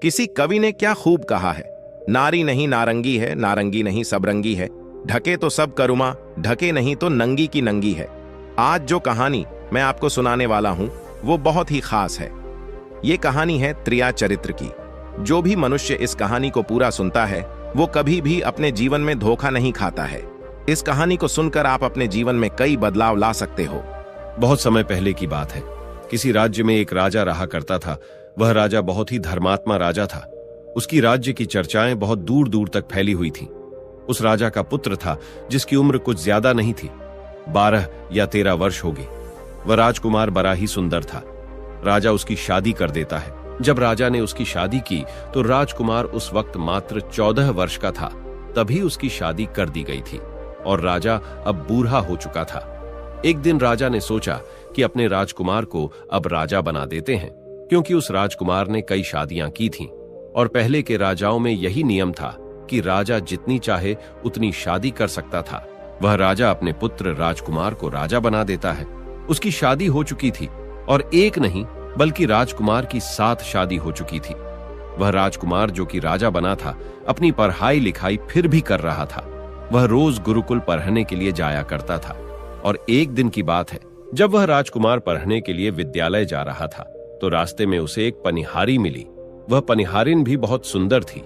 किसी कवि ने क्या खूब कहा है, नारी नहीं नारंगी है, नारंगी नहीं सबरंगी है, ढके तो सब करुमा, ढके नहीं तो नंगी की नंगी है। आज जो कहानी मैं आपको सुनाने वाला हूं वो बहुत ही खास है। ये कहानी है त्रिया चरित्र की। जो भी मनुष्य इस कहानी को पूरा सुनता है वो कभी भी अपने जीवन में धोखा नहीं खाता है। इस कहानी को सुनकर आप अपने जीवन में कई बदलाव ला सकते हो। बहुत समय पहले की बात है। किसी राज्य में एक राजा रहा करता था। वह राजा बहुत ही धर्मात्मा राजा था। उसकी राज्य की चर्चाएं बहुत दूर दूर तक फैली हुई थीं। उस राजा का पुत्र था जिसकी उम्र कुछ ज्यादा नहीं थी, 12 या 13 वर्ष होगी। वह राजकुमार बड़ा ही सुंदर था। राजा उसकी शादी कर देता है। जब राजा ने उसकी शादी की तो राजकुमार उस वक्त मात्र 14 वर्ष का था। तभी उसकी शादी कर दी गई थी और राजा अब बूढ़ा हो चुका था। एक दिन राजा ने सोचा कि अपने राजकुमार को अब राजा बना देते हैं, क्योंकि उस राजकुमार ने कई शादियां की थीं और पहले के राजाओं में यही नियम था कि राजा जितनी चाहे उतनी शादी कर सकता था। वह राजा अपने पुत्र राजकुमार को राजा बना देता है। उसकी शादी हो चुकी थी और एक नहीं बल्कि राजकुमार की 7 शादी हो चुकी थी। वह राजकुमार जो कि राजा बना था अपनी पढ़ाई लिखाई फिर भी कर रहा था। वह रोज गुरुकुल पढ़ने के लिए जाया करता था और एक दिन की बात है, जब वह राजकुमार पढ़ने के लिए विद्यालय जा रहा था तो रास्ते में उसे एक पनिहारी मिली। वह पनिहारिन भी बहुत सुंदर थी।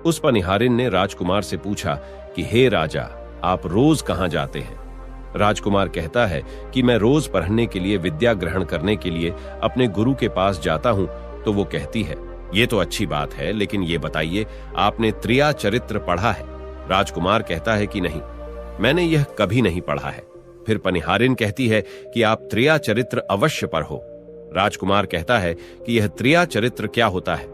उस पनिहारिन ने राजकुमार से पूछा कि हे राजा, आप रोज कहां जाते हैं? राजकुमार कहता है कि मैं रोज पढ़ने के लिए विद्या ग्रहण करने के लिए अपने गुरु के पास जाता हूं। तो वो कहती है, ये तो अच्छी बात है, लेकिन ये बताइए आपने त्रिया चरित्र पढ़ा है? राजकुमार कहता है कि नहीं, मैंने यह कभी नहीं पढ़ा है। फिर पनिहारिन कहती है कि आप त्रिया चरित्र अवश्य पढ़ो। राजकुमार कहता है कि यह त्रिया चरित्र क्या होता है?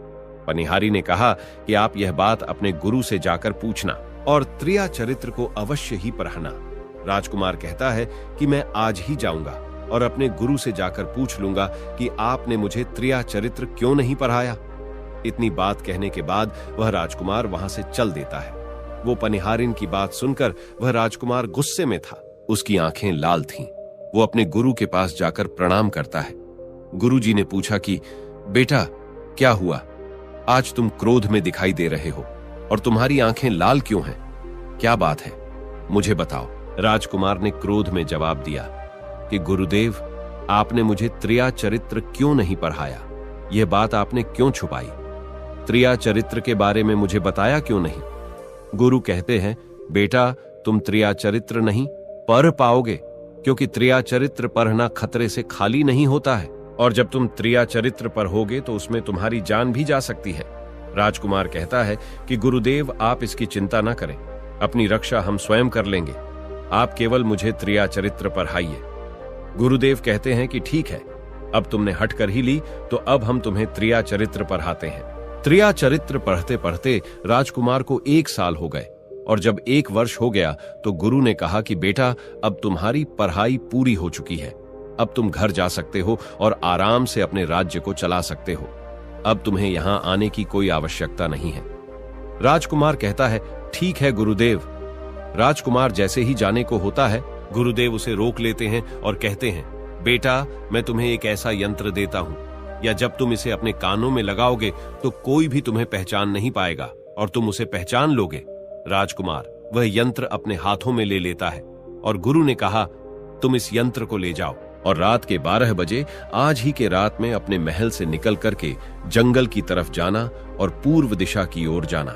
पनिहारी ने कहा कि आप यह बात अपने गुरु से जाकर पूछना और त्रिया चरित्र को अवश्य ही पढ़ना। राजकुमार कहता है कि मैं आज ही जाऊंगा और अपने गुरु से जाकर पूछ लूंगा कि आपने मुझे त्रिया चरित्र क्यों नहीं पढ़ाया। इतनी बात कहने के बाद वह राजकुमार वहां से चल देता है। वो पनिहारिन की बात सुनकर वह राजकुमार गुस्से में था। उसकी आंखें लाल थीं। वो अपने गुरु के पास जाकर प्रणाम करता है। गुरुजी ने पूछा कि बेटा, क्या हुआ? आज तुम क्रोध में दिखाई दे रहे हो और तुम्हारी आंखें लाल क्यों हैं? क्या बात है, मुझे बताओ। राजकुमार ने क्रोध में जवाब दिया कि गुरुदेव, आपने मुझे त्रिया चरित्र क्यों नहीं पढ़ाया? यह बात आपने क्यों छुपाई? त्रिया चरित्र के बारे में मुझे बताया क्यों नहीं? गुरु कहते हैं, बेटा, तुम त्रिया चरित्र नहीं पढ़ पाओगे, क्योंकि त्रिया चरित्र पढ़ना खतरे से खाली नहीं होता है और जब तुम त्रिया चरित्र पढ़ोगे तो उसमें तुम्हारी जान भी जा सकती है। राजकुमार कहता है कि गुरुदेव, आप इसकी चिंता न करें, अपनी रक्षा हम स्वयं कर लेंगे। आप केवल मुझे त्रिया चरित्र पढ़ाइए। गुरुदेव कहते हैं कि ठीक है, अब तुमने हट कर ही ली तो अब हम तुम्हें त्रिया चरित्र पढ़ाते हैं। त्रिया चरित्र पढ़ते पढ़ते राजकुमार को 1 साल हो गए और जब 1 वर्ष हो गया तो गुरु ने कहा कि बेटा, अब तुम्हारी पढ़ाई पूरी हो चुकी है। अब तुम घर जा सकते हो और आराम से अपने राज्य को चला सकते हो। अब तुम्हें यहां आने की कोई आवश्यकता नहीं है। राजकुमार कहता है, ठीक है गुरुदेव। राजकुमार जैसे ही जाने को होता है, गुरुदेव उसे रोक लेते हैं और कहते हैं, बेटा, मैं तुम्हें एक ऐसा यंत्र देता हूं, या जब तुम इसे अपने कानों में लगाओगे तो कोई भी तुम्हें पहचान नहीं पाएगा और तुम उसे पहचान लोगे। राजकुमार वह यंत्र अपने हाथों में ले लेता है और गुरु ने कहा, तुम इस यंत्र को ले जाओ और रात के 12 बजे आज ही के रात में अपने महल से निकल करके जंगल की तरफ जाना और पूर्व दिशा की ओर जाना।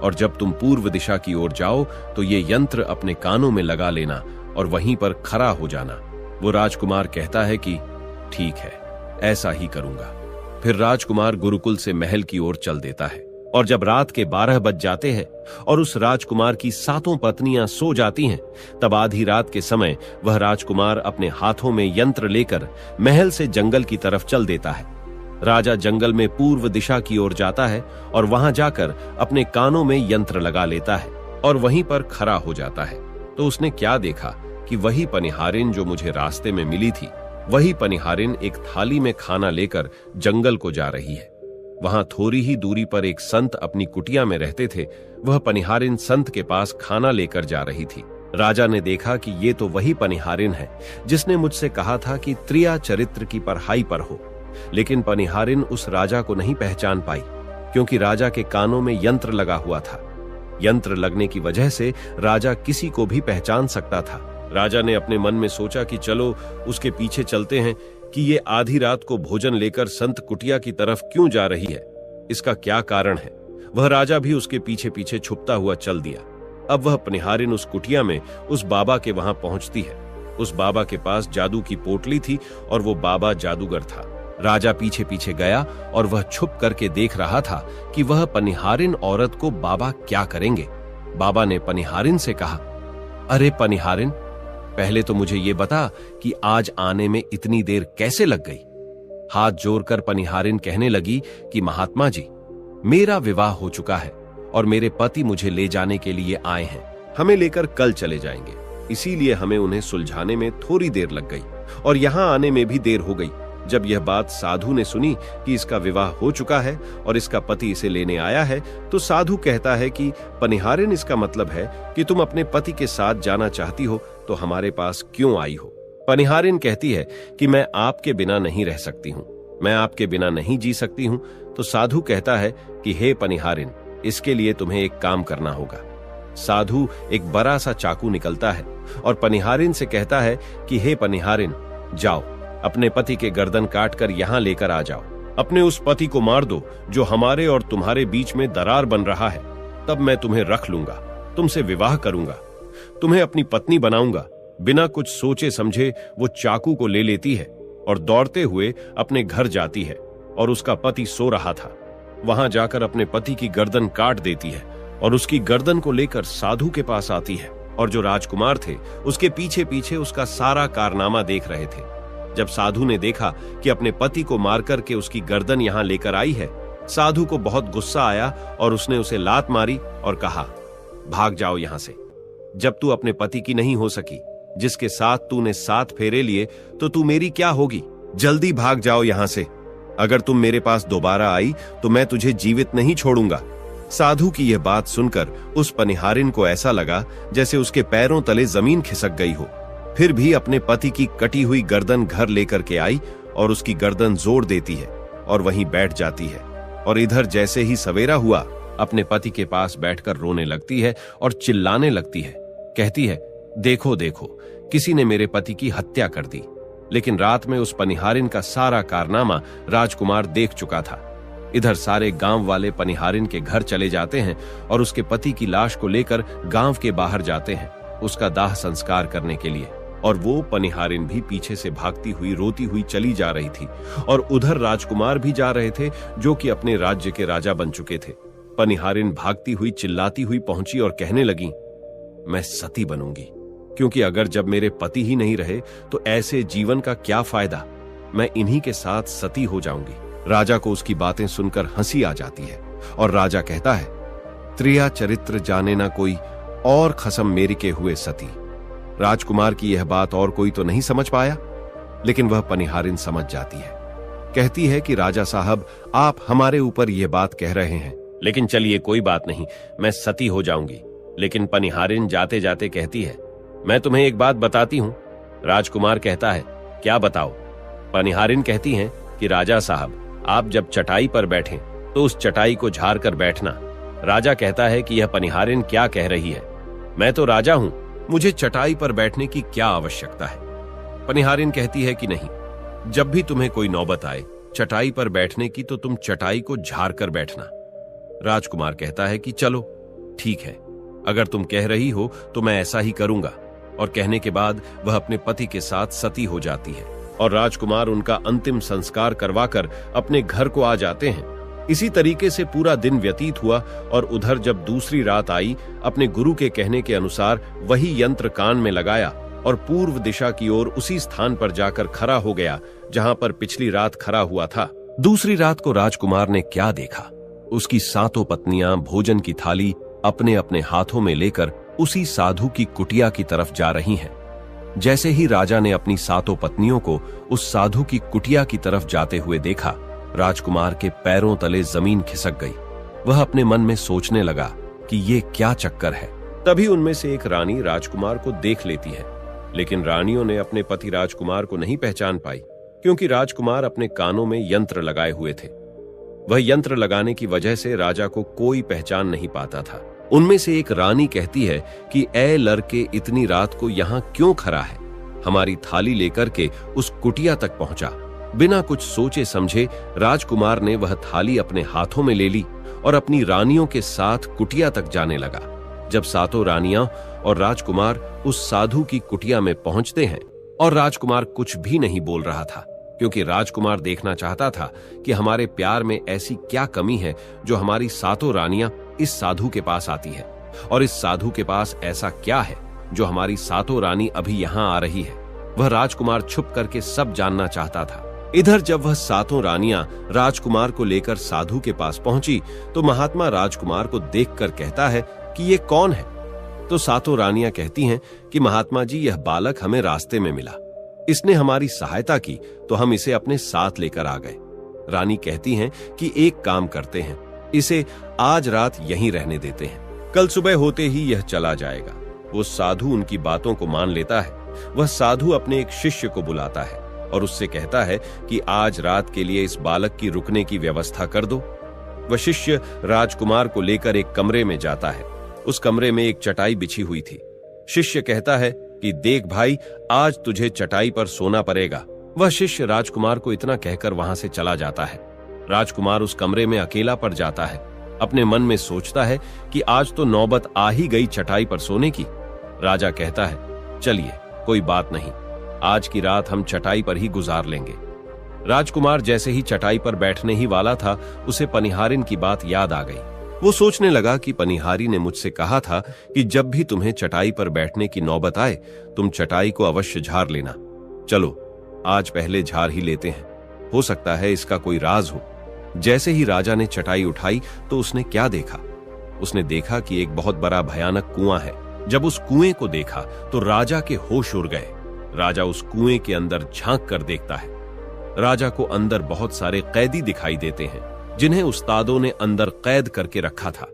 और जब तुम पूर्व दिशा की ओर जाओ तो ये यंत्र अपने कानों में लगा लेना और वहीं पर खड़ा हो जाना। वो राजकुमार कहता है कि ठीक है, ऐसा ही करूंगा। फिर राजकुमार गुरुकुल से महल की ओर चल देता है और जब रात के 12 बज जाते हैं और उस राजकुमार की 7 पत्नियां सो जाती हैं, तब आधी रात के समय वह राजकुमार अपने हाथों में यंत्र लेकर महल से जंगल की तरफ चल देता है। राजा जंगल में पूर्व दिशा की ओर जाता है और वहां जाकर अपने कानों में यंत्र लगा लेता है और वहीं पर खड़ा हो जाता है। तो उसने क्या देखा कि वही पनिहारिन जो मुझे रास्ते में मिली थी, वही पनिहारिन एक थाली में खाना लेकर जंगल को जा रही है। वहां थोड़ी ही दूरी पर एक संत अपनी कुटिया में रहते थे। वह पनिहारिन संत के पास खाना लेकर जा रही थी। राजा ने देखा कि ये तो वही पनिहारिन है जिसने मुझसे कहा था कि त्रिया चरित्र की पढ़ाई पर हो, लेकिन पनिहारिन उस राजा को नहीं पहचान पाई। क्योंकि राजा के कानों में यंत्र लगा हुआ था। यंत्र लगने की वजह से राजा किसी को भी पहचान सकता था। राजा ने अपने मन में सोचा कि चलो उसके पीछे चलते हैं कि ये आधी रात को भोजन लेकर संत कुटिया की तरफ क्यों जा रही है, इसका क्या कारण है। वह राजा भी उसके पीछे पीछे छुपता हुआ चल दिया। अब वह पनिहारिन उस कुटिया में उस बाबा के वहां पहुंचती है। उस बाबा के पास जादू की पोटली थी और वो बाबा जादूगर था। राजा पीछे पीछे गया और वह छुप करके देख रहा था कि वह पनिहारिन औरत को बाबा क्या करेंगे। बाबा ने पनिहारिन से कहा, अरे पनिहारिन, पहले तो मुझे ये बता कि आज आने में इतनी देर कैसे लग गई। हाथ जोड़कर पनिहारिन कहने लगी कि महात्मा जी, मेरा विवाह हो चुका है और मेरे पति मुझे ले जाने के लिए आए हैं। हमें लेकर कल चले जाएंगे, इसीलिए हमें उन्हें सुलझाने में थोड़ी देर लग गई और यहां आने में भी देर हो गई। जब यह बात साधु ने सुनी कि इसका विवाह हो चुका है और इसका पति इसे लेने आया है, तो साधु कहता है कि पनिहारिन, इसका मतलब है कि तुम अपने पति के साथ जाना चाहती हो तो हमारे पास क्यों आई हो। पनिहारिन कहती है कि मैं आपके बिना नहीं रह सकती हूं, मैं आपके बिना नहीं जी सकती हूं। तो साधु कहता है कि हे पनिहारिन, इसके लिए तुम्हें एक काम करना होगा। साधु एक बड़ा सा चाकू निकलता है और पनिहारिन से कहता है कि हे पनिहारिन, जाओ अपने पति के गर्दन काट कर यहां लेकर आ जाओ। अपने उस पति को मार दो जो हमारे और तुम्हारे बीच में दरार बन रहा है, तब मैं तुम्हें रख लूंगा, तुमसे विवाह करूंगा, तुम्हें अपनी पत्नी बनाऊंगा। बिना कुछ सोचे समझे वो चाकू को ले लेती है और दौड़ते हुए अपने घर जाती है और उसका पति सो रहा था। वहां जाकर अपने पति की गर्दन काट देती है और उसकी गर्दन को लेकर साधु के पास आती है और जो राजकुमार थे उसके पीछे पीछे उसका सारा कारनामा देख रहे थे। जब साधु ने देखा कि अपने पति को मार करके उसकी गर्दन यहां लेकर आई है, साधु को बहुत गुस्सा आया और उसने उसे लात मारी और कहा, भाग जाओ यहां से। जब तू अपने पति की नहीं हो सकी, जिसके साथ तूने 7 फेरे लिए, तो तू मेरी क्या होगी। जल्दी भाग जाओ यहां से। अगर तुम मेरे पास दोबारा आई तो मैं तुझे जीवित नहीं छोड़ूंगा। साधु की यह बात सुनकर उस पनिहारिन को ऐसा लगा जैसे उसके पैरों तले जमीन खिसक गई हो। फिर भी अपने पति की कटी हुई गर्दन घर लेकर के आई और उसकी गर्दन जोड़ देती है और वहीं बैठ जाती है। और इधर जैसे ही सवेरा हुआ, अपने पति के पास बैठकर रोने लगती है और चिल्लाने लगती है। कहती है, देखो देखो, किसी ने मेरे पति की हत्या कर दी। लेकिन रात में उस पनिहारिन का सारा कारनामा राजकुमार देख चुका था। इधर सारे गांव वाले पनिहारिन के घर चले जाते हैं और उसके पति की लाश को लेकर गांव के बाहर जाते हैं उसका दाह संस्कार करने के लिए। और वो पनिहारिन भी पीछे से भागती हुई रोती हुई चली जा रही थी और उधर राजकुमार भी जा रहे थे जो कि अपने राज्य के राजा बन चुके थे। पनिहारिन भागती हुई चिल्लाती हुई पहुंची और कहने लगी, मैं सती बनूंगी, क्योंकि अगर जब मेरे पति ही नहीं रहे तो ऐसे जीवन का क्या फायदा। मैं इन्हीं के साथ सती हो जाऊंगी। राजा को उसकी बातें सुनकर हंसी आ जाती है और राजा कहता है, त्रिया चरित्र जाने ना कोई और खसम मेरी के हुए सती। राजकुमार की यह बात और कोई तो नहीं समझ पाया, लेकिन वह पनिहारिन समझ जाती है। कहती है कि राजा साहब, आप हमारे ऊपर यह बात कह रहे हैं, लेकिन चलिए कोई बात नहीं, मैं सती हो जाऊंगी। लेकिन पनिहारिन जाते जाते कहती है, मैं तुम्हें एक बात बताती हूं। राजकुमार कहता है, क्या बताओ। पनिहारिन कहती हैं कि राजा साहब, आप जब चटाई पर बैठें तो उस चटाई को झाड़ कर बैठना। राजा कहता है कि यह पनिहारिन क्या कह रही है, मैं तो राजा हूं, मुझे चटाई पर बैठने की क्या आवश्यकता है। पनिहारिन कहती है कि नहीं, जब भी तुम्हें कोई नौबत आए चटाई पर बैठने की तो तुम चटाई को झाड़ कर बैठना। राजकुमार कहता है कि चलो ठीक है, अगर तुम कह रही हो तो मैं ऐसा ही करूंगा। और कहने के बाद वह अपने पति के साथ सती हो जाती है और राजकुमार उनका अंतिम संस्कार करवाकर अपने घर को आ जाते हैं। इसी तरीके से पूरा दिन व्यतीत हुआ और उधर जब दूसरी रात आई, अपने गुरु के कहने के अनुसार वही यंत्र कान में लगाया और पूर्व दिशा की ओर उसी स्थान पर जाकर खड़ा हो गया जहां पर पिछली रात खड़ा हुआ था। दूसरी रात को राजकुमार ने क्या देखा, उसकी 7 पत्नियां भोजन की थाली अपने अपने हाथों में लेकर उसी साधु की कुटिया की तरफ जा रही हैं। जैसे ही राजा ने अपनी 7 पत्नियों को उस साधु की कुटिया की तरफ जाते हुए देखा, राजकुमार के पैरों तले जमीन खिसक गई। वह अपने मन में सोचने लगा कि ये क्या चक्कर है। तभी उनमें से एक रानी राजकुमार को देख लेती है, लेकिन रानियों ने अपने पति राजकुमार को नहीं पहचान पाई, क्योंकि राजकुमार अपने कानों में यंत्र लगाए हुए थे। वह यंत्र लगाने की वजह से राजा को कोई पहचान नहीं पाता था। उनमें से एक रानी कहती है कि ए लड़के, इतनी रात को यहाँ क्यों खड़ा है? हमारी थाली लेकर के उस कुटिया तक पहुंचा। बिना कुछ सोचे समझे राजकुमार ने वह थाली अपने हाथों में ले ली और अपनी रानियों के साथ कुटिया तक जाने लगा। जब सातों रानियां और राजकुमार उस साधु की कुटिया में पहुंचते हैं और राजकुमार कुछ भी नहीं बोल रहा था, क्योंकि राजकुमार देखना चाहता था कि हमारे प्यार में ऐसी क्या कमी है जो हमारी सातों रानियां इस साधु के पास आती है, और इस साधु के पास ऐसा क्या है जो हमारी सातों रानी अभी यहाँ आ रही है। वह राजकुमार छुप करके सब जानना चाहता था। इधर जब वह सातों रानियां राजकुमार को लेकर साधु के पास पहुंची तो महात्मा राजकुमार को देखकर कहता है कि ये कौन है? तो सातों रानियां कहती हैं कि महात्मा जी, यह बालक हमें रास्ते में मिला, इसने हमारी सहायता की तो हम इसे अपने साथ लेकर आ गए। रानी कहती हैं कि एक काम करते हैं, इसे आज रात यहीं रहने देते हैं, कल सुबह होते ही यह चला जाएगा। वो साधु उनकी बातों को मान लेता है। वह साधु अपने एक शिष्य को बुलाता है और उससे कहता है कि आज रात के लिए इस बालक की रुकने की व्यवस्था कर दो। वह शिष्य राजकुमार को लेकर एक कमरे में जाता है। उस कमरे में एक चटाई बिछी हुई थी। शिष्य कहता है कि देख भाई, आज तुझे चटाई पर सोना पड़ेगा। वह शिष्य राजकुमार को इतना कहकर वहां से चला जाता है। राजकुमार उस कमरे में अकेला पड़ जाता है। अपने मन में सोचता है कि आज तो नौबत आ ही गई चटाई पर सोने की। राजा कहता है, चलिए कोई बात नहीं, आज की रात हम चटाई पर ही गुजार लेंगे। राजकुमार जैसे ही चटाई पर बैठने ही वाला था, उसे पनिहारिन की बात याद आ गई। वो सोचने लगा कि पनिहारी ने मुझसे कहा था कि जब भी तुम्हें चटाई पर बैठने की नौबत आए, तुम चटाई को अवश्य झाड़ लेना। चलो आज पहले झाड़ ही लेते हैं, हो सकता है इसका कोई राज हो। जैसे ही राजा ने चटाई उठाई तो उसने क्या देखा? उसने देखा कि एक बहुत बड़ा भयानक कुआं है। जब उस कुएं को देखा तो राजा के होश उड़ गए। राजा उस कुएं के अंदर झांक कर देखता है। राजा को अंदर बहुत सारे कैदी दिखाई देते हैं, जिन्हें उस्तादों ने अंदर कैद करके रखा था।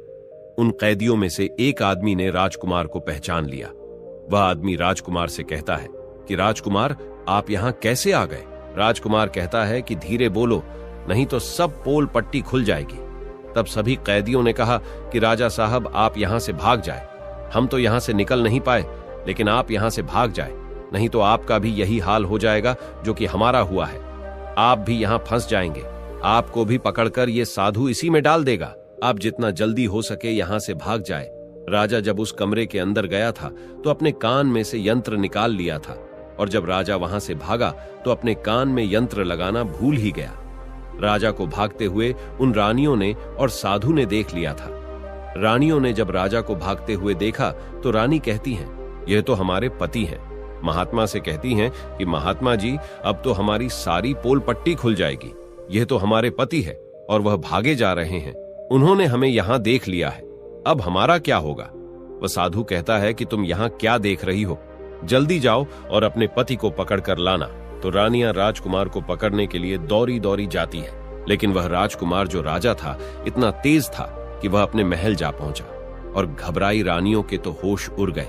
उन कैदियों में से एक आदमी ने राजकुमार को पहचान लिया। वह आदमी राजकुमार से कहता है कि राजकुमार, आप यहां कैसे आ गए? राजकुमार कहता है कि धीरे बोलो, नहीं तो सब पोल पट्टी खुल जाएगी। तब सभी कैदियों ने कहा कि राजा साहब, आप यहां से भाग जाए। हम तो यहां से निकल नहीं पाए, लेकिन आप यहां से भाग जाए, नहीं तो आपका भी यही हाल हो जाएगा जो कि हमारा हुआ है। आप भी यहां फंस जाएंगे, आपको भी पकड़कर ये साधु इसी में डाल देगा। आप जितना जल्दी हो सके यहां से भाग जाए। राजा जब उस कमरे के अंदर गया था तो अपने कान में से यंत्र निकाल लिया था, और जब राजा वहां से भागा तो अपने कान में यंत्र लगाना भूल ही गया। राजा को भागते हुए उन रानियों ने और साधु ने देख लिया था। रानियों ने जब राजा को भागते हुए देखा तो रानी कहती हैं, यह तो हमारे पति हैं। महात्मा से कहती हैं कि महात्मा जी, अब तो हमारी सारी पोल पट्टी खुल जाएगी। यह तो हमारे पति है और वह भागे जा रहे हैं। उन्होंने हमें यहां देख लिया है, अब हमारा क्या होगा? वह साधु कहता है कि तुम यहां क्या देख रही हो, जल्दी जाओ और अपने पति को पकड़ कर लाना। तो रानियां राजकुमार को पकड़ने के लिए दौड़ी दौड़ी जाती है, लेकिन वह राजकुमार जो राजा था इतना तेज था कि वह अपने महल जा पहुंचा, और घबराई रानियों के तो होश उड़ गए।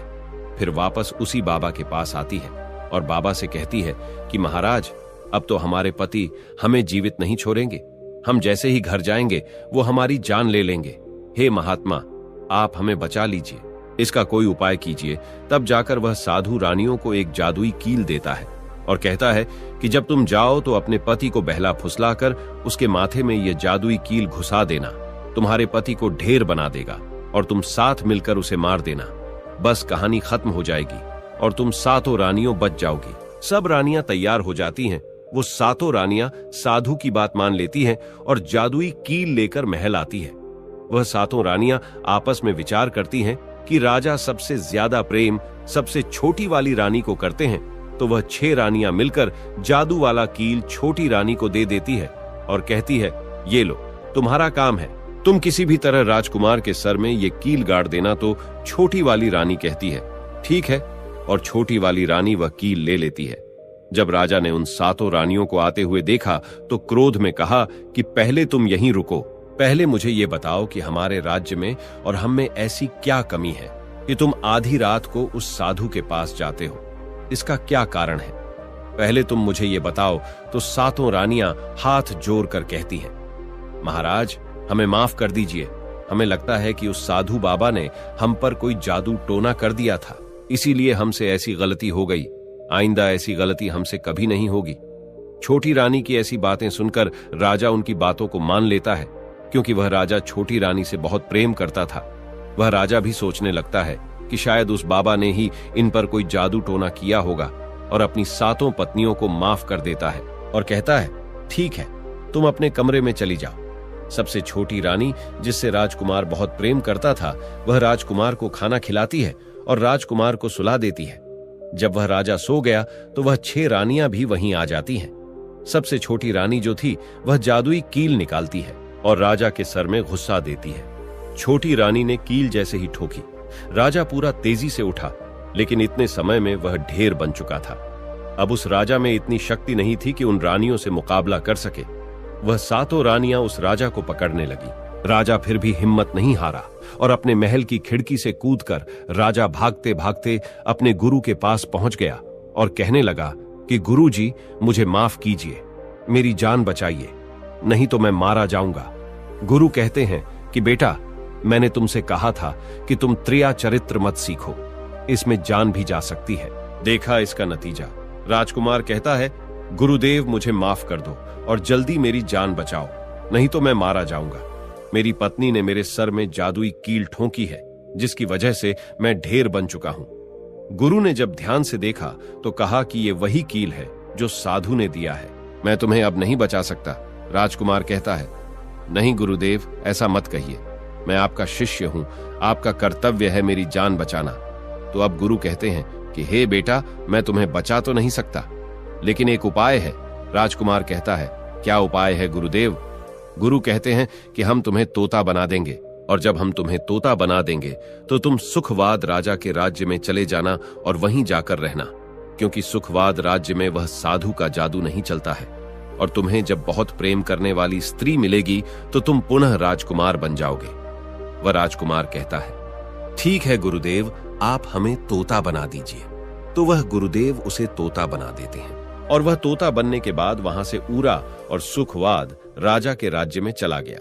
फिर वापस उसी बाबा के पास आती है और बाबा से कहती है कि महाराज, अब तो हमारे पति हमें जीवित नहीं छोड़ेंगे। हम जैसे ही घर जाएंगे वो हमारी जान ले लेंगे। हे महात्मा, आप हमें बचा लीजिए, इसका कोई उपाय कीजिए। तब जाकर वह साधु रानियों को एक जादुई कील देता है और कहता है कि जब तुम जाओ तो अपने पति को बहला फुसलाकर उसके माथे में यह जादुई कील घुसा देना। तुम्हारे पति को ढेर बना देगा और तुम साथ मिलकर उसे मार देना। बस कहानी खत्म हो जाएगी और तुम सातों रानियों बच जाओगी। सब रानियां तैयार हो जाती हैं। वो सातों रानियां साधु की बात मान लेती हैं और जादुई कील लेकर महल आती है। वह सातों रानियां आपस में विचार करती हैं कि राजा सबसे ज्यादा प्रेम सबसे छोटी वाली रानी को करते हैं, तो वह 6 रानियां मिलकर जादू वाला कील छोटी रानी को दे देती है और कहती है, ये लो, तुम्हारा काम है, तुम किसी भी तरह राजकुमार के सर में ये कील गाड़ देना। तो छोटी वाली रानी कहती है, ठीक है, और छोटी वाली रानी वह कील ले लेती है। जब राजा ने उन सातों रानियों को आते हुए देखा तो क्रोध में कहा कि पहले तुम यहीं रुको, पहले मुझे ये बताओ कि हमारे राज्य में और हम में ऐसी क्या कमी है कि तुम आधी रात को उस साधु के पास जाते हो? इसका क्या कारण है? पहले तुम मुझे ये बताओ। तो सातों रानियां हाथ जोड़कर कहती हैं, महाराज, हमें माफ कर दीजिए। हमें लगता है कि उस साधु बाबा ने हम पर कोई जादू टोना कर दिया था, इसीलिए हमसे ऐसी गलती हो गई। आइंदा ऐसी गलती हमसे कभी नहीं होगी। छोटी रानी की ऐसी बातें सुनकर राजा उनकी बातों को मान लेता है, क्योंकि वह राजा छोटी रानी से बहुत प्रेम करता था। वह राजा भी सोचने लगता है कि शायद उस बाबा ने ही इन पर कोई जादू टोना किया होगा, और अपनी 7 पत्नियों को माफ कर देता है और कहता है, ठीक है, तुम अपने कमरे में चली जाओ। सबसे छोटी रानी, जिससे राजकुमार बहुत प्रेम करता था, वह राजकुमार को खाना खिलाती है और राजकुमार को सुला देती है। जब वह राजा सो गया तो वह 6 रानियां भी वहीं आ जाती हैं। सबसे छोटी रानी जो थी वह जादुई कील निकालती है और राजा के सर में घुसा देती है। छोटी रानी ने कील जैसे ही ठोकी, राजा पूरा तेजी से उठा, लेकिन इतने समय में वह ढेर बन चुका था। अब उस राजा में इतनी शक्ति नहीं थी कि उन रानियों से मुकाबला कर सके। वह 7 रानियां उस राजा को पकड़ने लगी। राजा फिर भी हिम्मत नहीं हारा और अपने महल की खिड़की से कूदकर राजा भागते भागते अपने गुरु के पास पहुंच गया और कहने लगा कि गुरु जी, मुझे माफ कीजिए, मेरी जान बचाइए, नहीं तो मैं मारा जाऊंगा। गुरु कहते हैं कि बेटा, मैंने तुमसे कहा था कि तुम त्रिया चरित्र मत सीखो, इसमें जान भी जा सकती है। देखा इसका नतीजा। राजकुमार कहता है, गुरुदेव, मुझे माफ कर दो और जल्दी मेरी जान बचाओ, नहीं तो मैं मारा जाऊंगा। मेरी पत्नी ने मेरे सर में जादुई कील ठोंकी है, जिसकी वजह से मैं ढेर बन चुका हूं। गुरु ने जब ध्यान से देखा तो कहा कि यह वही कील है जो साधु ने दिया है। मैं तुम्हें अब नहीं बचा सकता। राजकुमार कहता है, नहीं गुरुदेव, ऐसा मत कहिए, मैं आपका शिष्य हूं, आपका कर्तव्य है मेरी जान बचाना। तो अब गुरु कहते हैं कि हे बेटा, मैं तुम्हें बचा तो नहीं सकता, लेकिन एक उपाय है। राजकुमार कहता है, क्या उपाय है गुरुदेव? गुरु कहते हैं कि हम तुम्हें तोता बना देंगे, और जब हम तुम्हें तोता बना देंगे तो तुम सुखवाद राजा के राज्य में चले जाना और वहीं जाकर रहना, क्योंकि सुखवाद राज्य में वह साधु का जादू नहीं चलता है। और तुम्हें जब बहुत प्रेम करने वाली स्त्री मिलेगी तो तुम पुनः राजकुमार बन जाओगे। वह राजकुमार कहता है, ठीक है गुरुदेव, आप हमें तोता बना दीजिए। तो वह गुरुदेव उसे तोता बना देते हैं, और वह तोता बनने के बाद वहां से ऊरा और सुखवाद राजा के राज्य में चला गया।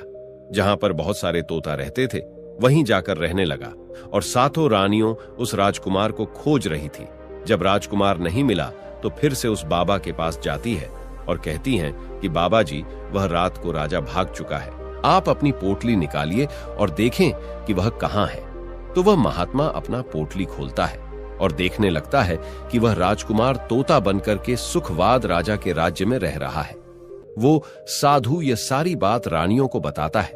जहां पर बहुत सारे तोता रहते थे, वहीं जाकर रहने लगा, और 7 रानियों उस राजकुमार को खोज रही थी। जब राजकुमार नहीं मिला तो फिर से उस बाबा के पास जाती है और कहती हैं कि बाबा जी, वह रात को राजा भाग चुका है, आप अपनी पोटली निकालिए और देखें कि वह कहां है। तो वह महात्मा अपना पोटली खोलता है और देखने लगता है कि वह राजकुमार तोता बनकर के सुखवाद राजा के राज्य में रह रहा है। वो साधु यह सारी बात रानियों को बताता है।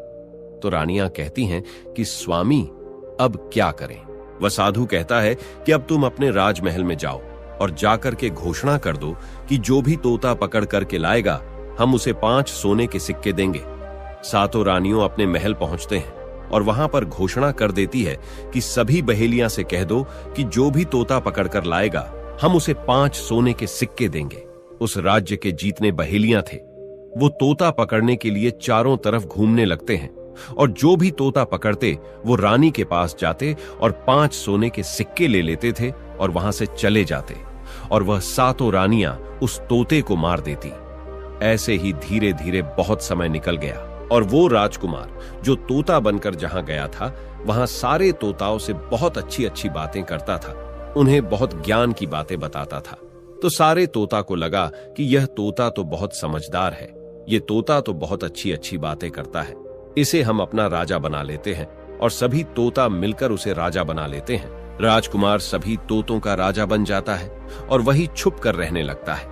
तो रानियां कहती हैं कि स्वामी, अब क्या करें? वह साधु कहता है कि अब तुम अपने राजमहल में जाओ और जाकर के घोषणा कर दो कि जो भी तोता पकड़ करके लाएगा, हम उसे 5 सोने के सिक्के देंगे। 7 रानियों अपने महल पहुंचते हैं और वहां पर घोषणा कर देती है कि सभी बहेलियां से कह दो कि जो भी तोता पकड़कर लाएगा, हम उसे 5 सोने के सिक्के देंगे। उस राज्य के जितने बहेलियां थे, वो तोता पकड़ने के लिए चारों तरफ घूमने लगते हैं, और जो भी तोता पकड़ते वो रानी के पास जाते और 5 सोने के सिक्के ले लेते थे और वहां से चले जाते, और वह 7 रानियां उस तोते को मार देती। ऐसे ही धीरे धीरे बहुत समय निकल गया, और वो राजकुमार जो तोता बनकर जहां गया था, वहां सारे तोताओं से बहुत अच्छी अच्छी बातें करता था, उन्हें बहुत ज्ञान की बातें बताता था। तो सारे तोता को लगा कि यह तोता तो बहुत समझदार है, ये तोता तो बहुत अच्छी अच्छी बातें करता है, इसे हम अपना राजा बना लेते हैं। और सभी तोता मिलकर उसे राजा बना लेते हैं। राजकुमार सभी तोतों का राजा बन जाता है और वही छुप कर रहने लगता है।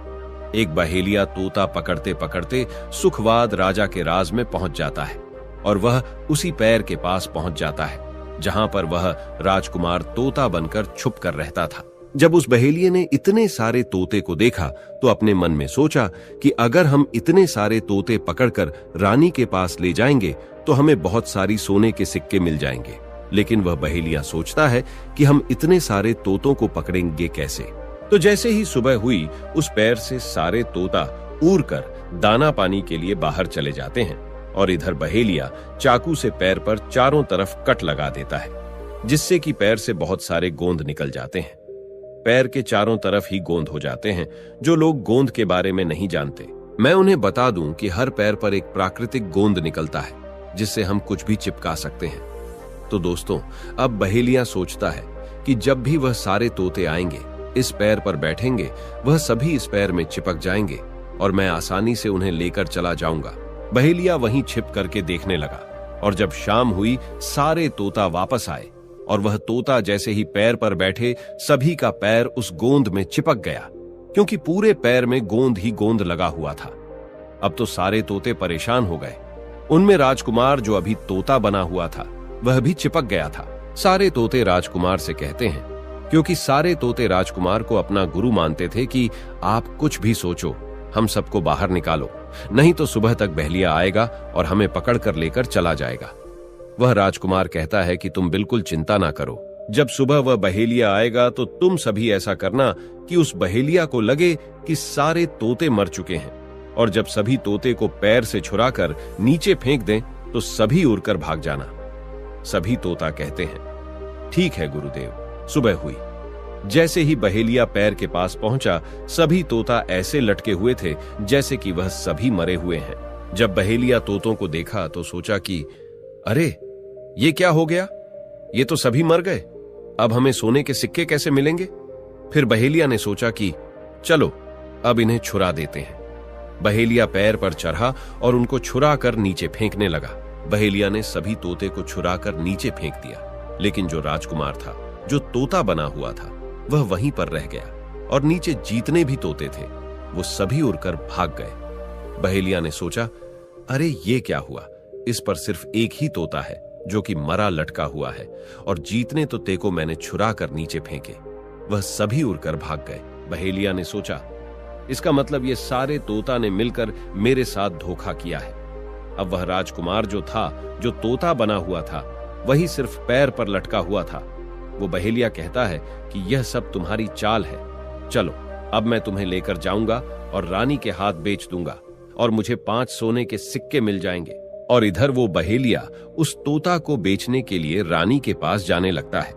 एक बहेलिया तोता पकड़ते पकड़ते सुखवाद राजा के राज में पहुंच जाता है, और वह उसी पैर के पास पहुंच जाता है जहां पर वह राजकुमार तोता बनकर छुप कर रहता था। जब उस बहेलिये ने इतने सारे तोते को देखा तो अपने मन में सोचा कि अगर हम इतने सारे तोते पकड़कर रानी के पास ले जाएंगे तो हमें बहुत सारी सोने के सिक्के मिल जाएंगे। लेकिन वह बहेलिया सोचता है कि हम इतने सारे तोतों को पकड़ेंगे कैसे। तो जैसे ही सुबह हुई, उस पैर से सारे तोता उड़ कर दाना पानी के लिए बाहर चले जाते हैं, और इधर बहेलिया चाकू से पैर पर चारों तरफ कट लगा देता है, जिससे कि पैर से बहुत सारे गोंद निकल जाते हैं। पैर के चारों तरफ ही गोंद हो जाते हैं। जो लोग गोंद के बारे में नहीं जानते मैं उन्हें बता दूं कि हर पैर पर एक प्राकृतिक गोंद निकलता है जिससे हम कुछ भी चिपका सकते हैं। तो दोस्तों, अब बहेलिया सोचता है कि जब भी वह सारे तोते आएंगे, इस पैर पर बैठेंगे, वह सभी इस पैर में चिपक जाएंगे और मैं आसानी से उन्हें लेकर चला जाऊंगा। बहेलिया वहीं छिप करके देखने लगा और जब शाम हुई, सारे तोता वापस आए और वह तोता जैसे ही पैर पर बैठे, सभी का पैर उस गोंद में चिपक गया, क्योंकि पूरे पैर में गोंद ही गोंद लगा हुआ था। अब तो सारे तोते परेशान हो गए। उनमें राजकुमार, जो अभी तोता बना हुआ था, वह भी चिपक गया था। सारे तोते राजकुमार से कहते हैं, क्योंकि सारे तोते राजकुमार को अपना गुरु मानते थे, कि आप कुछ भी सोचो, हम सबको बाहर निकालो, नहीं तो सुबह तक बहेलिया आएगा और हमें पकड़ कर लेकर चला जाएगा। वह राजकुमार कहता है कि तुम बिल्कुल चिंता ना करो, जब सुबह वह बहेलिया आएगा तो तुम सभी ऐसा करना कि उस बहेलिया को लगे कि सारे तोते मर चुके हैं, और जब सभी तोते को पैर से छुराकर नीचे फेंक दें तो सभी उड़कर भाग जाना। सभी तोता कहते हैं, ठीक है गुरुदेव। सुबह हुई। जैसे ही बहेलिया पैर के पास पहुंचा, सभी तोता ऐसे लटके हुए थे जैसे कि वह सभी मरे हुए हैं। जब बहेलिया तोतों को देखा तो सोचा कि अरे, ये क्या हो गया? ये तो सभी मर गए। अब हमें सोने के सिक्के कैसे मिलेंगे? फिर बहेलिया ने सोचा कि चलो अब इन्हें छुरा देते हैं। बहेलिया पैर पर चढ़ा और उनको छुरा कर नीचे फेंकने लगा। बहेलिया ने सभी तोते को छुरा कर नीचे फेंक दिया, लेकिन जो राजकुमार था, जो तोता बना हुआ था, वह वहीं पर रह गया और नीचे जितने भी तोते थे वो सभी उड़कर भाग गए। बहेलिया ने सोचा, अरे ये क्या हुआ? इस पर सिर्फ एक ही तोता है जो कि मरा लटका हुआ है, और जितने तोते को मैंने छुरा कर नीचे फेंके वह सभी उड़कर भाग गए। बहेलिया ने सोचा, इसका मतलब ये सारे तोता ने मिलकर मेरे साथ धोखा किया है। अब वह राजकुमार जो था, जो तोता बना हुआ था, वही सिर्फ पैर पर लटका हुआ था। वो बहेलिया कहता है कि यह सब तुम्हारी चाल है। चलो अब मैं तुम्हें लेकर जाऊंगा और रानी के हाथ बेच दूंगा और मुझे 5 सोने के सिक्के मिल जाएंगे। और इधर वो बहेलिया उस तोता को बेचने के लिए रानी के पास जाने लगता है।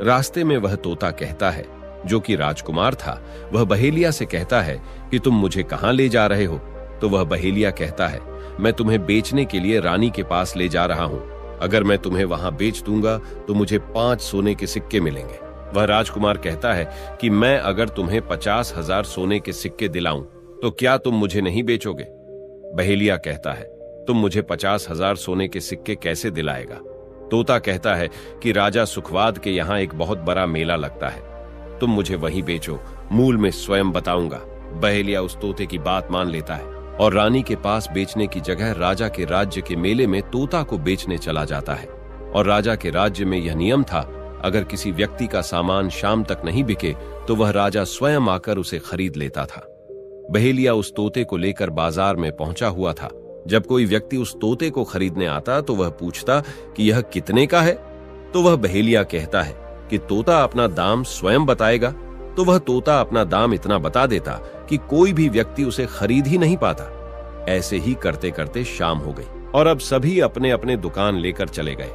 रास्ते में वह तोता कहता है, जो कि राजकुमार था, वह बहेलिया से कहता है कि तुम मुझे कहां ले जा रहे हो? तो वह बहेलिया कहता है, मैं तुम्हें बेचने के लिए रानी के पास ले जा रहा हूं। अगर मैं तुम्हें वहां बेच दूंगा तो मुझे 5 सोने के सिक्के मिलेंगे। वह राजकुमार कहता है कि मैं अगर तुम्हें 50,000 सोने के सिक्के दिलाऊं तो क्या तुम मुझे नहीं बेचोगे? बहेलिया कहता है, तुम मुझे 50,000 सोने के सिक्के कैसे दिलाएगा? तोता कहता है कि राजा सुखवाद के यहाँ एक बहुत बड़ा मेला लगता है, तुम मुझे वहीं बेचो, मूल में स्वयं बताऊंगा। बहेलिया उस तोते की बात मान लेता है और रानी के पास बेचने की जगह राजा के राज्य के मेले में तोता को बेचने चला जाता है। और राजा के राज्य में यह नियम था, अगर किसी व्यक्ति का सामान शाम तक नहीं बिके तो वह राजा स्वयं आकर उसे खरीद लेता था। बहेलिया उस तोते को लेकर बाजार में पहुंचा हुआ था। जब कोई व्यक्ति उस तोते को खरीदने आता तो वह पूछता कि यह कितने का है? तो वह बहेलिया कहता है कि तोता अपना दाम स्वयं बताएगा। तो वह तोता अपना दाम इतना बता देता कि कोई भी व्यक्ति उसे खरीद ही नहीं पाता। ऐसे ही करते करते शाम हो गई और अब सभी अपने अपने दुकान लेकर चले गए।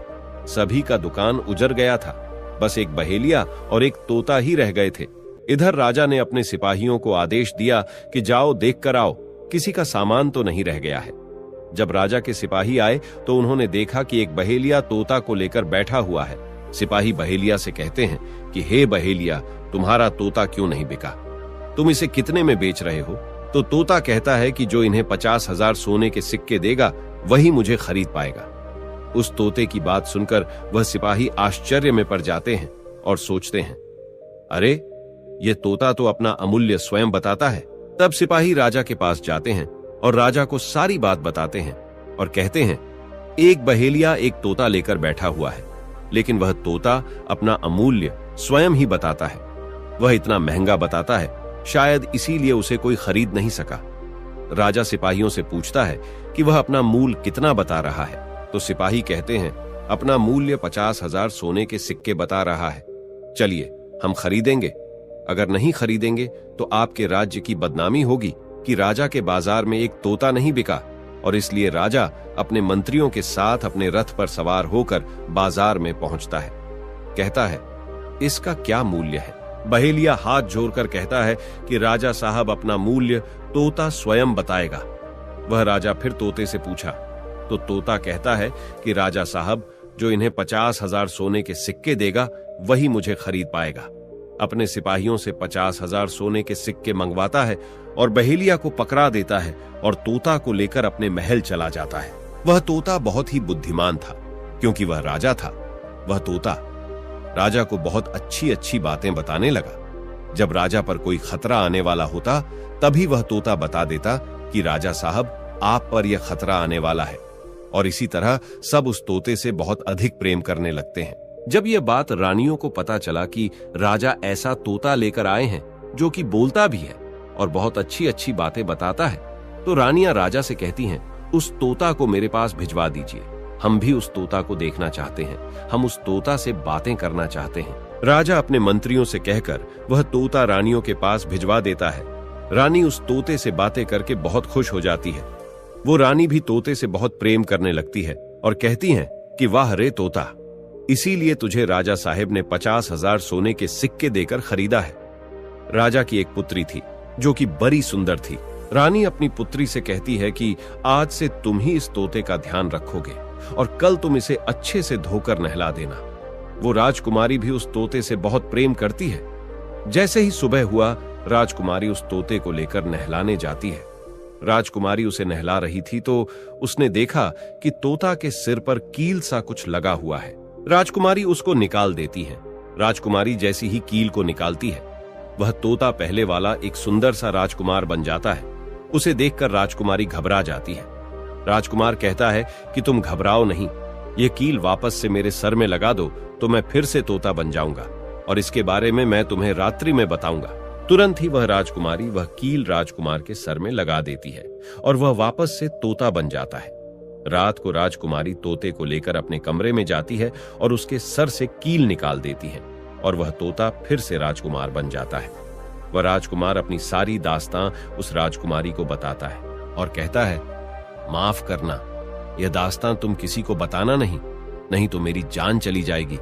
सभी का दुकान उजड़ गया था, बस एक बहेलिया और एक तोता ही रह गए थे। इधर राजा ने अपने सिपाहियों को आदेश दिया कि जाओ देख कर आओ, किसी का सामान तो नहीं रह गया है। जब राजा के सिपाही आए तो उन्होंने देखा कि एक बहेलिया तोता को लेकर बैठा हुआ है। सिपाही बहेलिया से कहते हैं कि हे बहेलिया, तुम्हारा तोता क्यों नहीं बिका? तुम इसे कितने में बेच रहे हो? तो तोता कहता है कि जो इन्हें 50,000 सोने के सिक्के देगा वही मुझे खरीद पाएगा। उस तोते की बात सुनकर वह सिपाही आश्चर्य में पड़ जाते हैं और सोचते हैं, अरे ये तोता तो अपना अमूल्य स्वयं बताता है। तब सिपाही राजा के पास जाते हैं और राजा को सारी बात बताते हैं और कहते हैं, एक बहेलिया एक तोता लेकर बैठा हुआ है, लेकिन वह तोता अपना अमूल्य स्वयं ही बताता है। वह इतना महंगा बताता है, शायद इसीलिए उसे कोई खरीद नहीं सका। राजा सिपाहियों से पूछता है कि वह अपना मूल कितना बता रहा है। तो सिपाही कहते हैं, अपना मूल्य 50,000 सोने के सिक्के बता रहा है। चलिए हम खरीदेंगे। अगर नहीं खरीदेंगे तो आपके राज्य की बदनामी होगी कि राजा के बाजार में एक तोता नहीं बिका, और इसलिए राजा अपने मंत्रियों के साथ अपने रथ पर सवार होकर बाजार में पहुंचता है। कहता है, इसका क्या मूल्य है? बहेलिया हाथ जोड़कर कहता है कि राजा साहब अपना मूल्य तोता स्वयं बताएगा। वह राजा फिर तोते से पूछा तो तोता कहता है कि राजा साहब जो इन्हें 50,000 सोने के सिक्के देगा वही मुझे खरीद पाएगा। अपने सिपाहियों से 50,000 सोने के सिक्के मंगवाता है और बहेलिया को पकड़ा देता है और तोता को लेकर अपने महल चला जाता है। वह तोता बहुत ही बुद्धिमान था क्योंकि वह राजा था। वह तोता राजा को बहुत अच्छी अच्छी बातें बताने लगा। जब राजा पर कोई खतरा आने वाला होता तभी वह तोता बता देता कि राजा साहब आप पर यह खतरा आने वाला है, और इसी तरह सब उस तोते से बहुत अधिक प्रेम करने लगते हैं। जब यह बात रानियों को पता चला कि राजा ऐसा तोता लेकर आए हैं जो कि बोलता भी है और बहुत अच्छी अच्छी बातें बताता है, तो रानियां राजा से कहती हैं उस तोता को मेरे पास भिजवा दीजिए, हम भी उस तोता को देखना चाहते हैं, हम उस तोता से बातें करना चाहते हैं। राजा अपने मंत्रियों से कहकर वह तोता रानियों के पास भिजवा देता है। रानी उस तोते से बातें करके बहुत खुश हो जाती है। वो रानी भी तोते से बहुत प्रेम करने लगती है और कहती हैं कि वाह रे तोता, इसीलिए तुझे राजा साहेब ने 50,000 सोने के सिक्के देकर खरीदा है। राजा की एक पुत्री थी जो कि बड़ी सुंदर थी। रानी अपनी पुत्री से कहती है कि आज से तुम ही इस तोते का ध्यान रखोगे और कल तुम इसे अच्छे से धोकर नहला देना। वो राजकुमारी भी उस तोते से बहुत प्रेम करती है। जैसे ही सुबह हुआ, राजकुमारी उस तोते को लेकर नहलाने जाती है। राजकुमारी उसे नहला रही थी तो उसने देखा कि तोता के सिर पर कील सा कुछ लगा हुआ है। राजकुमारी उसको निकाल देती है। राजकुमारी जैसी ही कील को निकालती है, वह तोता पहले वाला एक सुंदर सा राजकुमार बन जाता है। उसे देखकर राजकुमारी घबरा जाती है। राजकुमार कहता है कि तुम घबराओ नहीं, ये कील वापस से मेरे सर में लगा दो तो मैं फिर से तोता बन जाऊंगा और इसके बारे में मैं तुम्हें रात्रि में बताऊंगा। तुरंत ही वह राजकुमारी वह कील राजकुमार के सर में लगा देती है और वह वापस से तोता बन जाता है। रात को राजकुमारी तोते को लेकर अपने कमरे में जाती है और उसके सर से कील निकाल देती है और वह तोता फिर से राजकुमार बन जाता है। वह राजकुमार अपनी सारी दास्तां उस राजकुमारी को बताता है और कहता है, माफ करना, यह दास्तां तुम किसी को बताना नहीं तो मेरी जान चली जाएगी।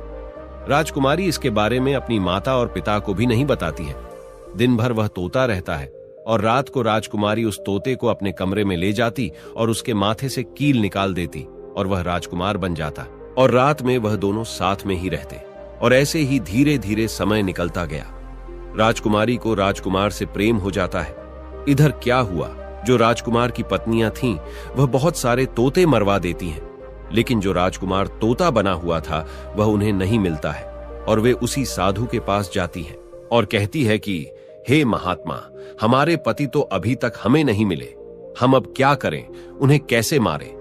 राजकुमारी इसके बारे में अपनी माता और पिता को भी नहीं बताती है। दिन भर वह तोता रहता है और रात को राजकुमारी उस तोते को अपने कमरे में ले जाती और उसके माथे से कील निकाल देती और वह राजकुमार बन जाता और रात में वह दोनों साथ में ही रहते और ऐसे ही धीरे धीरे समय निकलता गया। राजकुमारी को राजकुमार से प्रेम हो जाता है। इधर क्या हुआ, जो राजकुमार की पत्नियां थीं वह बहुत सारे तोते मरवा देती हैं, लेकिन जो राजकुमार तोता बना हुआ था वह उन्हें नहीं मिलता है और वे उसी साधु के पास जाती हैं और कहती है कि हे महात्मा, हमारे पति तो अभी तक हमें नहीं मिले, हम अब क्या करें, उन्हें कैसे मारें।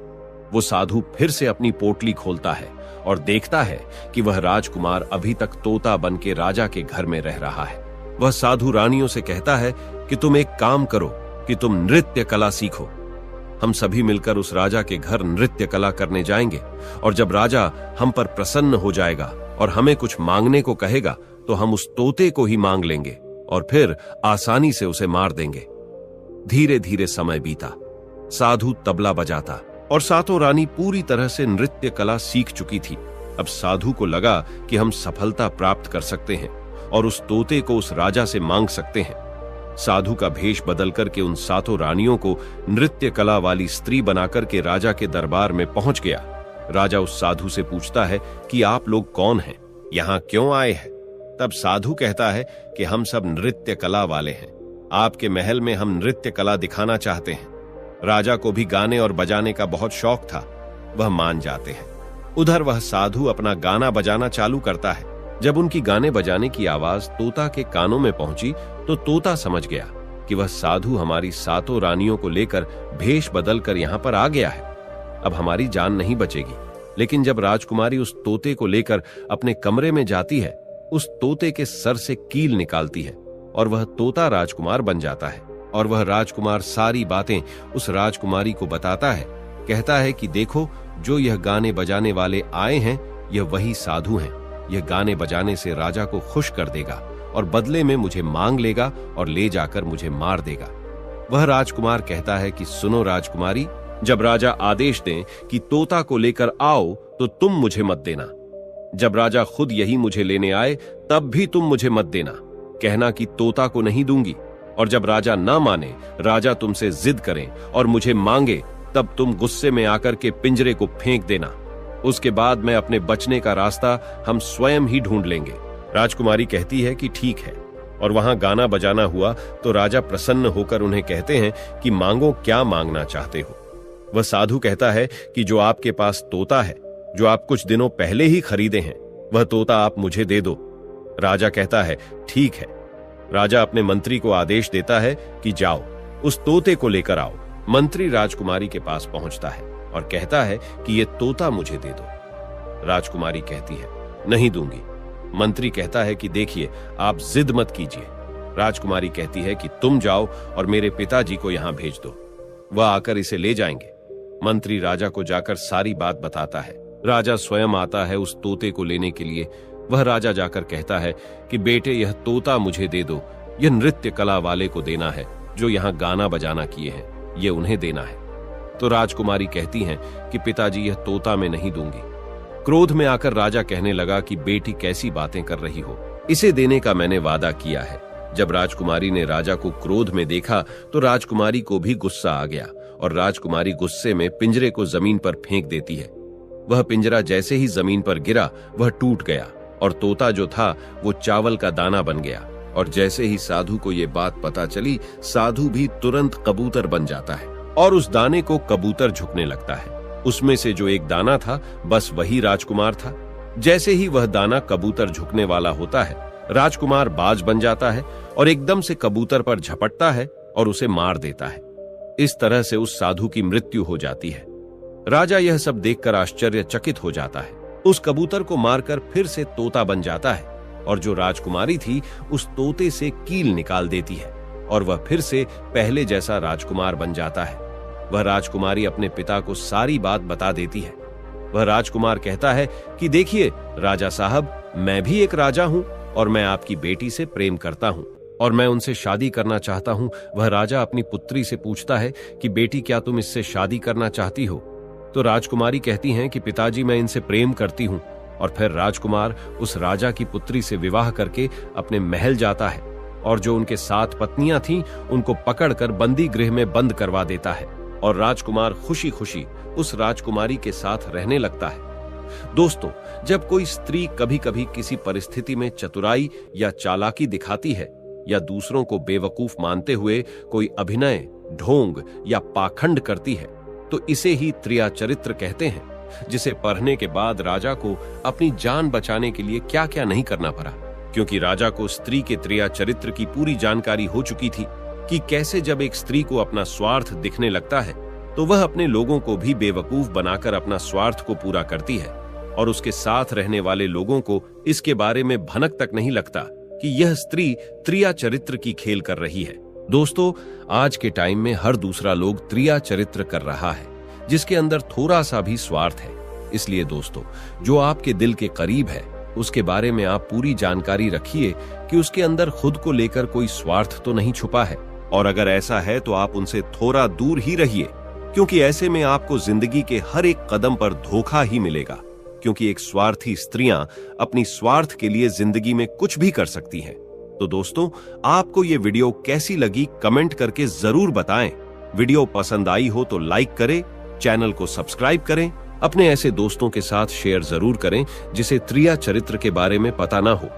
वो साधु फिर से अपनी पोटली खोलता है और देखता है कि वह राजकुमार अभी तक तोता बन के राजा के घर में रह रहा है। वह साधु रानियों से कहता है कि तुम एक काम करो कि तुम नृत्य कला सीखो। हम सभी मिलकर उस राजा के घर नृत्य कला करने जाएंगे और जब राजा हम पर प्रसन्न हो जाएगा और हमें कुछ मांगने को कहेगा तो हम उस तोते को ही मांग लेंगे और फिर आसानी से उसे मार देंगे। धीरे धीरे समय बीता। साधु तबला बजाता और सातों रानी पूरी तरह से नृत्य कला सीख चुकी थी। अब साधु को लगा कि हम सफलता प्राप्त कर सकते हैं और उस तोते को उस राजा से मांग सकते हैं। साधु का भेष बदल करके उन सातों रानियों को नृत्य कला वाली स्त्री बनाकर के राजा के दरबार में पहुंच गया। राजा उस साधु से पूछता है कि आप लोग कौन हैं, यहाँ क्यों आए हैं। तब साधु कहता है कि हम सब नृत्य कला वाले हैं, आपके महल में हम नृत्य कला दिखाना चाहते हैं। राजा को भी गाने और बजाने का बहुत शौक था, वह मान जाते हैं। उधर वह साधु अपना गाना बजाना चालू करता है। जब उनकी गाने बजाने की आवाज तोता के कानों में पहुंची तो तोता समझ गया कि वह साधु हमारी सातों रानियों को लेकर भेष बदल कर यहाँ पर आ गया है, अब हमारी जान नहीं बचेगी। लेकिन जब राजकुमारी उस तोते को लेकर अपने कमरे में जाती है, उस तोते के सर से कील निकालती है और वह तोता राजकुमार बन जाता है और वह राजकुमार सारी बातें उस राजकुमारी को बताता है। कहता है कि देखो, जो यह गाने बजाने वाले आए हैं यह वही साधु हैं। यह गाने बजाने से राजा को खुश कर देगा और बदले में मुझे मांग लेगा और ले जाकर मुझे मार देगा। वह राजकुमार कहता है कि सुनो राजकुमारी, जब राजा आदेश दें कि तोता को लेकर आओ तो तुम मुझे मत देना। जब राजा खुद यही मुझे लेने आए तब भी तुम मुझे मत देना। कहना कि तोता को नहीं दूंगी, और जब राजा ना माने, राजा तुमसे जिद करें और मुझे मांगे, तब तुम गुस्से में आकर के पिंजरे को फेंक देना। उसके बाद मैं अपने बचने का रास्ता हम स्वयं ही ढूंढ लेंगे। राजकुमारी कहती है कि ठीक है, और वहां गाना बजाना हुआ तो राजा प्रसन्न होकर उन्हें कहते हैं कि मांगो, क्या मांगना चाहते हो। वह साधु कहता है कि जो आपके पास तोता है, जो आप कुछ दिनों पहले ही खरीदे हैं, वह तोता आप मुझे दे दो। राजा कहता है ठीक है। राजा अपने मंत्री को आदेश देता है कि जाओ, उस तोते को लेकर आओ। मंत्री राजकुमारी के पास पहुंचता है और कहता है कि यह तोता मुझे दे दो। राजकुमारी कहती है नहीं दूंगी। मंत्री कहता है कि देखिए, आप जिद मत कीजिए। राजकुमारी कहती है कि तुम जाओ और मेरे पिताजी को यहां भेज दो, वह आकर इसे ले जाएंगे। मंत्री राजा को जाकर सारी बात बताता है। राजा स्वयं आता है उस तोते को लेने के लिए। वह राजा जाकर कहता है कि बेटे, यह तोता मुझे दे दो। यह नृत्य कला वाले को देना है जो यहां गाना बजाना किए हैं, यह उन्हें देना है। तो राजकुमारी कहती हैं कि पिताजी, यह तोता मैं नहीं दूंगी। क्रोध में आकर राजा कहने लगा कि बेटी, कैसी बातें कर रही हो, इसे देने का मैंने वादा किया है। जब राजकुमारी ने राजा को क्रोध में देखा तो राजकुमारी को भी गुस्सा आ गया और राजकुमारी गुस्से में पिंजरे को जमीन पर फेंक देती है। वह पिंजरा जैसे ही जमीन पर गिरा, वह टूट गया और तोता जो था वो चावल का दाना बन गया। और जैसे ही साधु को ये बात पता चली, साधु भी तुरंत कबूतर बन जाता है और उस दाने को कबूतर झुकने लगता है। उसमें से जो एक दाना था, बस वही राजकुमार था। जैसे ही वह दाना कबूतर झुकने वाला होता है, राजकुमार बाज बन जाता है और एकदम से कबूतर पर झपटता है और उसे मार देता है। इस तरह से उस साधु की मृत्यु हो जाती है। राजा यह सब देखकर आश्चर्यचकित हो जाता है। उस कबूतर को मारकर फिर से तोता बन जाता है और जो राजकुमारी थी, उस तोते से कील निकाल देती है और वह फिर से पहले जैसा राजकुमार बन जाता है। वह राजकुमारी अपने पिता को सारी बात बता देती है। वह राजकुमार कहता है कि देखिए राजा साहब, मैं भी एक राजा हूं और मैं आपकी बेटी से प्रेम करता हूं और मैं उनसे शादी करना चाहता हूं। वह राजा अपनी पुत्री से पूछता है कि बेटी, क्या तुम इससे शादी करना चाहती हो? तो राजकुमारी कहती हैं कि पिताजी, मैं इनसे प्रेम करती हूं। और फिर राजकुमार उस राजा की पुत्री से विवाह करके अपने महल जाता है और जो उनके 7 पत्नियां थीं, उनको पकड़कर बंदी गृह में बंद करवा देता है और राजकुमार खुशी खुशी उस राजकुमारी के साथ रहने लगता है। दोस्तों, जब कोई स्त्री कभी कभी किसी परिस्थिति में चतुराई या चालाकी दिखाती है या दूसरों को बेवकूफ मानते हुए कोई अभिनय, ढोंग या पाखंड करती है, तो इसे ही त्रिया चरित्र कहते हैं, जिसे पढ़ने के बाद राजा को अपनी जान बचाने के लिए क्या क्या नहीं करना पड़ा, क्योंकि राजा को स्त्री के त्रिया चरित्र की पूरी जानकारी हो चुकी थी कि कैसे जब एक स्त्री को अपना स्वार्थ दिखने लगता है तो वह अपने लोगों को भी बेवकूफ बनाकर अपना स्वार्थ को पूरा करती है और उसके साथ रहने वाले लोगों को इसके बारे में भनक तक नहीं लगता कि यह स्त्री त्रिया चरित्र की खेल कर रही है। दोस्तों, आज के टाइम में हर दूसरा लोग त्रिया चरित्र कर रहा है, जिसके अंदर थोड़ा सा भी स्वार्थ है। इसलिए दोस्तों, जो आपके दिल के करीब है, उसके बारे में आप पूरी जानकारी रखिए कि उसके अंदर खुद को लेकर कोई स्वार्थ तो नहीं छुपा है, और अगर ऐसा है तो आप उनसे थोड़ा दूर ही रहिए, क्योंकि ऐसे में आपको जिंदगी के हर एक कदम पर धोखा ही मिलेगा। क्योंकि एक स्वार्थी स्त्रियां अपनी स्वार्थ के लिए जिंदगी में कुछ भी कर सकती हैं। तो दोस्तों, आपको ये वीडियो कैसी लगी कमेंट करके जरूर बताएं। वीडियो पसंद आई हो तो लाइक करें, चैनल को सब्सक्राइब करें, अपने ऐसे दोस्तों के साथ शेयर जरूर करें जिसे त्रिया चरित्र के बारे में पता ना हो।